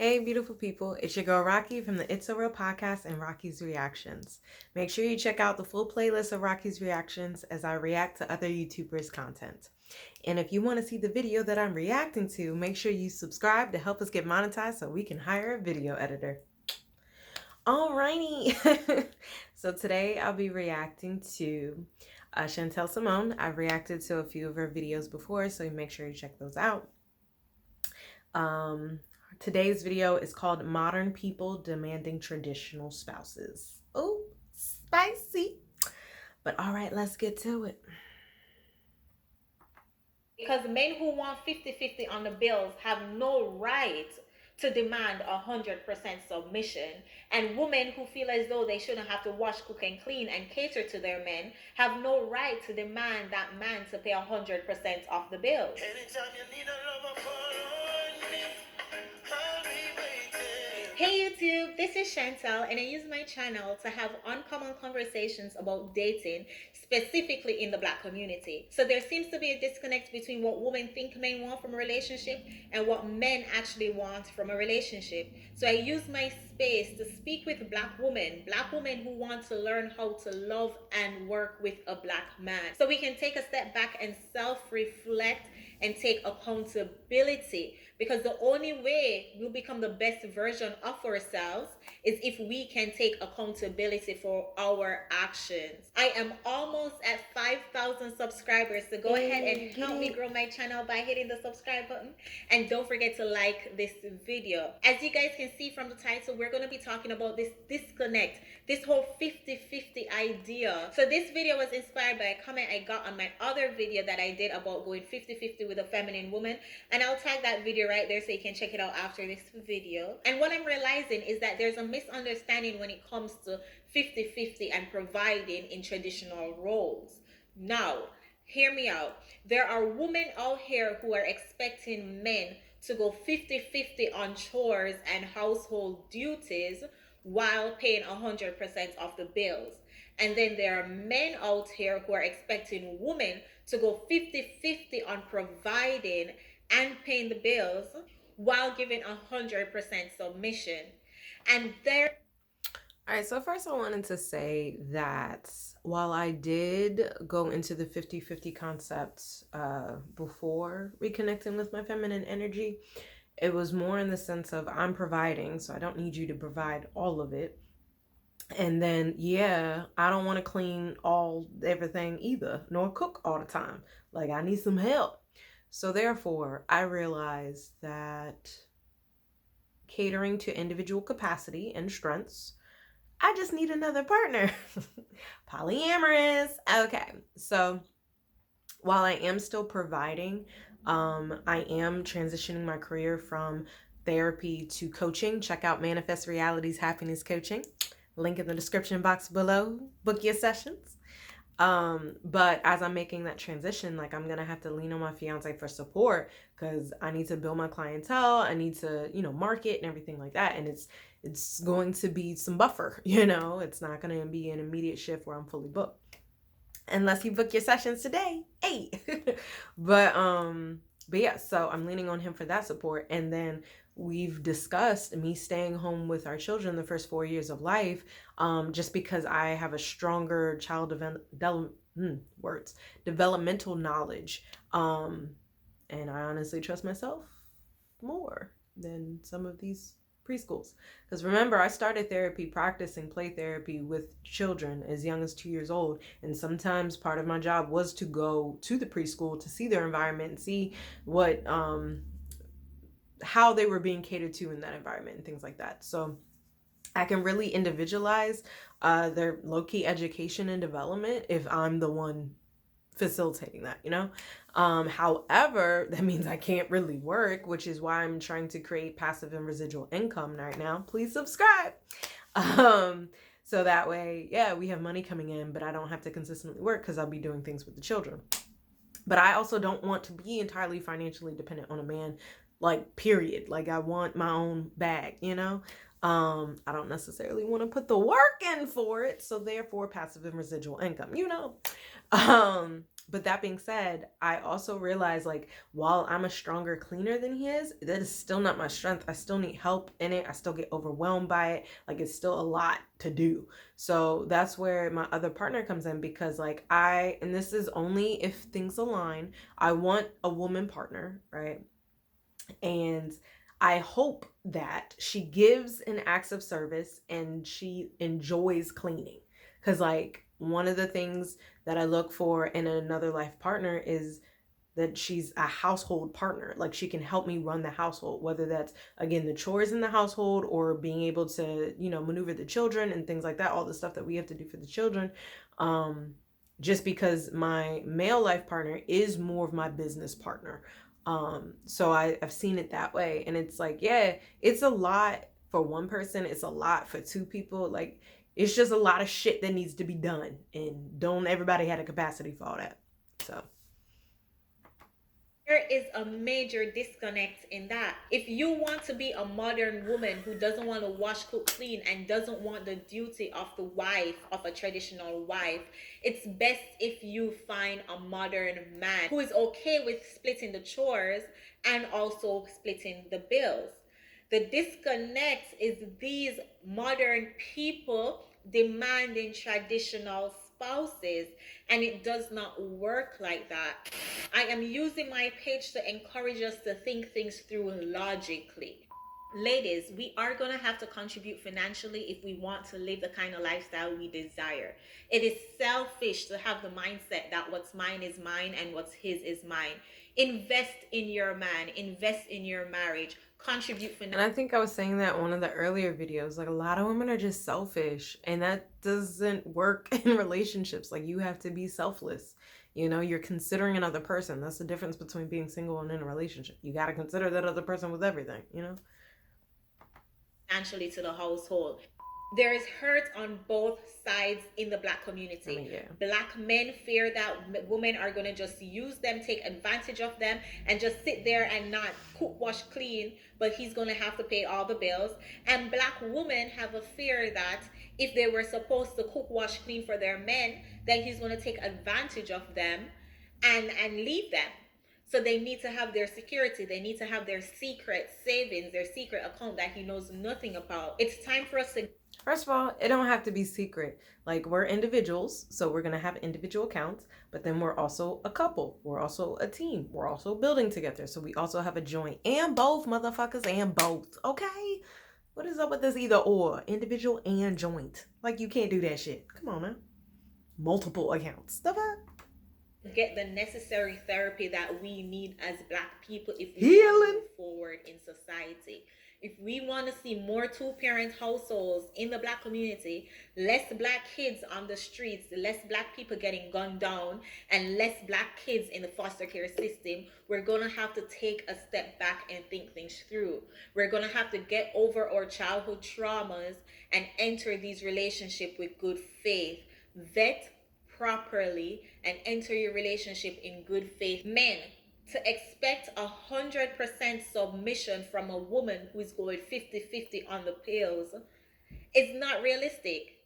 Hey, beautiful people. It's your girl Rocqi from the It's a Real podcast and Rocky's Reactions. Make sure you check out the full playlist of Rocky's Reactions as I react to other YouTubers' content. And if you want to see the video that I'm reacting to, make sure you subscribe to help us get monetized so we can hire a video editor. Alrighty. So today I'll be reacting to Chantelle Simone. I've reacted to a few of her videos before, so make sure you check those out. Today's video is called Modern People Demanding Traditional Spouses. Oh, spicy. But all right, let's get to it. Because men who want 50-50 on the bills have no right to demand 100% submission, and women who feel as though they shouldn't have to wash, cook, and clean and cater to their men have no right to demand that man to pay 100% of the bills. Anytime you need a lover, hey YouTube, this is Chantelle and I use my channel to have uncommon conversations about dating, specifically in the Black community. So there seems to be a disconnect between what women think men want from a relationship and what men actually want from a relationship. So I use my space to speak with Black women who want to learn how to love and work with a Black man. So we can take a step back and self-reflect and take accountability, because the only way we'll become the best version of ourselves is if we can take accountability for our actions. I am almost at 5,000 subscribers, so go ahead and help me grow my channel by hitting the subscribe button, and don't forget to like this video. As you guys can see from the title, we're going to be talking about this disconnect, this whole 50-50 idea. So this video was inspired by a comment I got on my other video that I did about going 50-50 with a feminine woman, and I'll tag that video right there so you can check it out after this video. And what I'm realizing is that there's a misunderstanding when it comes to 50-50 and providing in traditional roles. Now, hear me out. There are women out here who are expecting men to go 50-50 on chores and household duties while paying 100% of the bills. And then there are men out here who are expecting women to go 50-50 on providing and paying the bills while giving 100% submission. And there... All right, so first I wanted to say that while I did go into the 50-50 concept before reconnecting with my feminine energy, it was more in the sense of I'm providing, so I don't need you to provide all of it. And then, yeah, I don't want to clean everything either, nor cook all the time. Like, I need some help. So therefore, I realized that catering to individual capacity and strengths, I just need another partner. Polyamorous. Okay, so while I am still providing, I am transitioning my career from therapy to coaching. Check out Manifest Realities Happiness Coaching. Link in the description box below. Book your sessions. But as I'm making that transition, like, I'm gonna have to lean on my fiance for support, because I need to build my clientele. I need to, market and everything like that. And it's going to be some buffer, it's not gonna be an immediate shift where I'm fully booked. Unless you book your sessions today. Hey. But yeah, so I'm leaning on him for that support. And then we've discussed me staying home with our children the first 4 years of life, just because I have a stronger developmental knowledge. And I honestly trust myself more than some of these preschools. Because remember, I started therapy practicing play therapy with children as young as 2 years old. And sometimes part of my job was to go to the preschool to see their environment and see what how they were being catered to in that environment and things like that. So I can really individualize their low-key education and development if I'm the one facilitating that, however, that means I can't really work, which is why I'm trying to create passive and residual income right now. Please subscribe. So that way, yeah, we have money coming in, but I don't have to consistently work because I'll be doing things with the children. But I also don't want to be entirely financially dependent on a man, like, period. Like, I want my own bag, I don't necessarily want to put the work in for it, so therefore passive and residual income, But that being said, I also realize, like, while I'm a stronger cleaner than he is, that is still not my strength. I still need help in it. I still get overwhelmed by it. Like, it's still a lot to do. So that's where my other partner comes in, because like and this is only if things align, I want a woman partner, right? And I hope that she gives an acts of service and she enjoys cleaning. Because, like, one of the things that I look for in another life partner is that she's a household partner. Like, she can help me run the household, whether that's, again, the chores in the household or being able to, maneuver the children and things like that, all the stuff that we have to do for the children. Um, just because my male life partner is more of my business partner. So I've seen it that way. And it's like, yeah, it's a lot for one person, it's a lot for two people. Like, it's just a lot of shit that needs to be done. And don't everybody have a capacity for all that. So there is a major disconnect in that. If you want to be a modern woman who doesn't want to wash, cook, clean, and doesn't want the duty of the wife, of a traditional wife, it's best if you find a modern man who is okay with splitting the chores and also splitting the bills. The disconnect is these modern people demanding traditional spouses, and it does not work like that. I am using my page to encourage us to think things through logically. Ladies, we are going to have to contribute financially if we want to live the kind of lifestyle we desire. It is selfish to have the mindset that what's mine is mine and what's his is mine. Invest in your man, invest in your marriage, contribute financially. And I think I was saying that in one of the earlier videos. Like, a lot of women are just selfish, and that doesn't work in relationships. Like, you have to be selfless. You're considering another person. That's the difference between being single and in a relationship. You got to consider that other person with everything. Financially to the household. There is hurt on both sides in the black community. I mean, yeah. Black men fear that women are going to just use them, take advantage of them, and just sit there and not cook, wash, clean, but he's going to have to pay all the bills. And black women have a fear that if they were supposed to cook, wash, clean for their men, then he's going to take advantage of them and leave them. So they need to have their security. They need to have their secret savings, their secret account that he knows nothing about. It's time for us to. First of all, it don't have to be secret. Like, we're individuals, so we're going to have individual accounts, but then we're also a couple. We're also a team. We're also building together. So we also have a joint and both, motherfuckers, and both. Okay? What is up with this either or? Individual and joint. Like, you can't do that shit. Come on now. Multiple accounts. The fuck? Get the necessary therapy that we need as black people if we Healing. move forward in society. If we want to see more two-parent households in the black community, less black kids on the streets, less black people getting gunned down, and less black kids in the foster care system, we're going to have to take a step back and think things through. We're going to have to get over our childhood traumas and enter these relationships with good faith. Vet properly and enter your relationship in good faith. Men, to expect 100% submission from a woman who is going 50-50 on the pills is not realistic.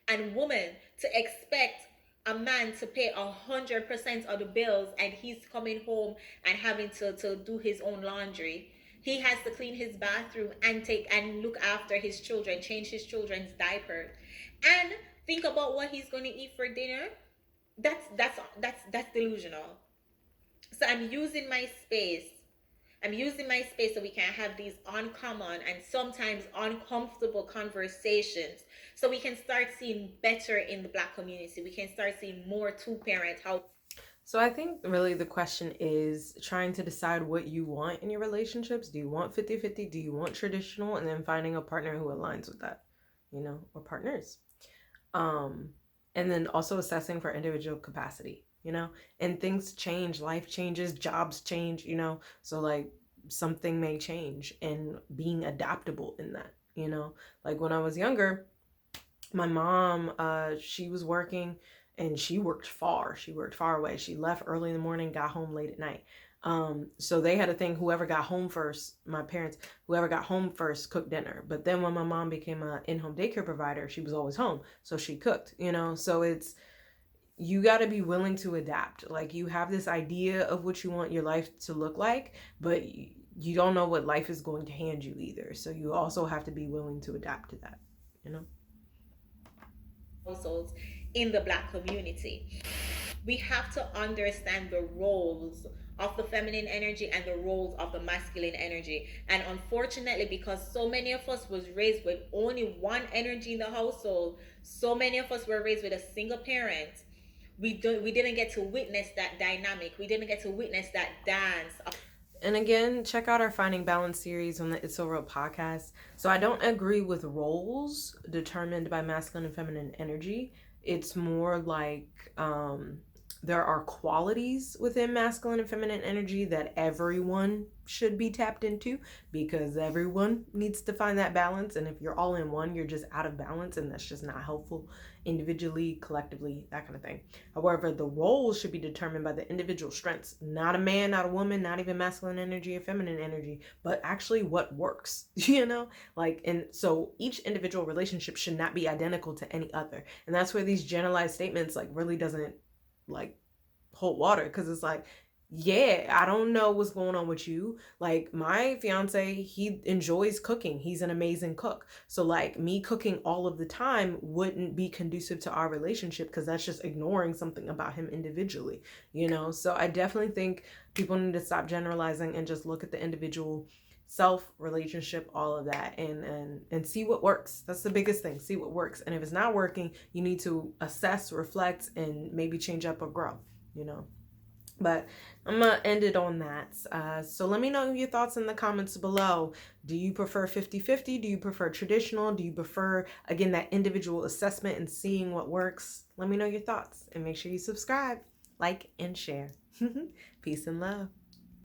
And women, to expect a man to pay 100% of the bills and he's coming home and having to do his own laundry. He has to clean his bathroom and look after his children, change his children's diapers, and think about what he's going to eat for dinner. That's delusional. So I'm using my space so we can have these uncommon and sometimes uncomfortable conversations, so we can start seeing better in the black community. We can start seeing more two-parent house. So I think really the question is trying to decide what you want in your relationships. Do you want 50-50? Do you want traditional? And then finding a partner who aligns with that, or partners. And then also assessing for individual capacity, and things change, life changes, jobs change, so like something may change, and being adaptable in that, like when I was younger, my mom, she was working, and she worked far away. She left early in the morning, got home late at night. So they had a thing, whoever got home first, my parents, whoever got home first cooked dinner. But then when my mom became an in-home daycare provider, she was always home, so she cooked, so it's you got to be willing to adapt. Like, you have this idea of what you want your life to look like, but you don't know what life is going to hand you either. So you also have to be willing to adapt to that, you know? households in the Black community. We have to understand the roles of the feminine energy and the roles of the masculine energy. And unfortunately, because so many of us was raised with only one energy in the household, so many of us were raised with a single parent, we didn't get to witness that dynamic. We didn't get to witness that dance. And again, check out our Finding Balance series on the It's So Real podcast. So I don't agree with roles determined by masculine and feminine energy. It's more like there are qualities within masculine and feminine energy that everyone should be tapped into, because everyone needs to find that balance. And if you're all in one, you're just out of balance, and that's just not helpful individually, collectively, that kind of thing. However, the roles should be determined by the individual strengths, not a man, not a woman, not even masculine energy or feminine energy, but actually what works, you know? Like, and so each individual relationship should not be identical to any other. And that's where these generalized statements like really doesn't like hold water, because it's like, yeah, I don't know what's going on with you. Like, my fiance, he enjoys cooking. He's an amazing cook. So like, me cooking all of the time wouldn't be conducive to our relationship, because that's just ignoring something about him individually, you know? So I definitely think people need to stop generalizing and just look at the individual self, relationship, all of that, and see what works. That's the biggest thing. See what works. And if it's not working, you need to assess, reflect, and maybe change up or grow, you know? But I'm gonna end it on that. So let me know your thoughts in the comments below. Do you prefer 50-50? Do you prefer traditional? Do you prefer, again, that individual assessment and seeing what works? Let me know your thoughts, and make sure you subscribe, like, and share. Peace and love.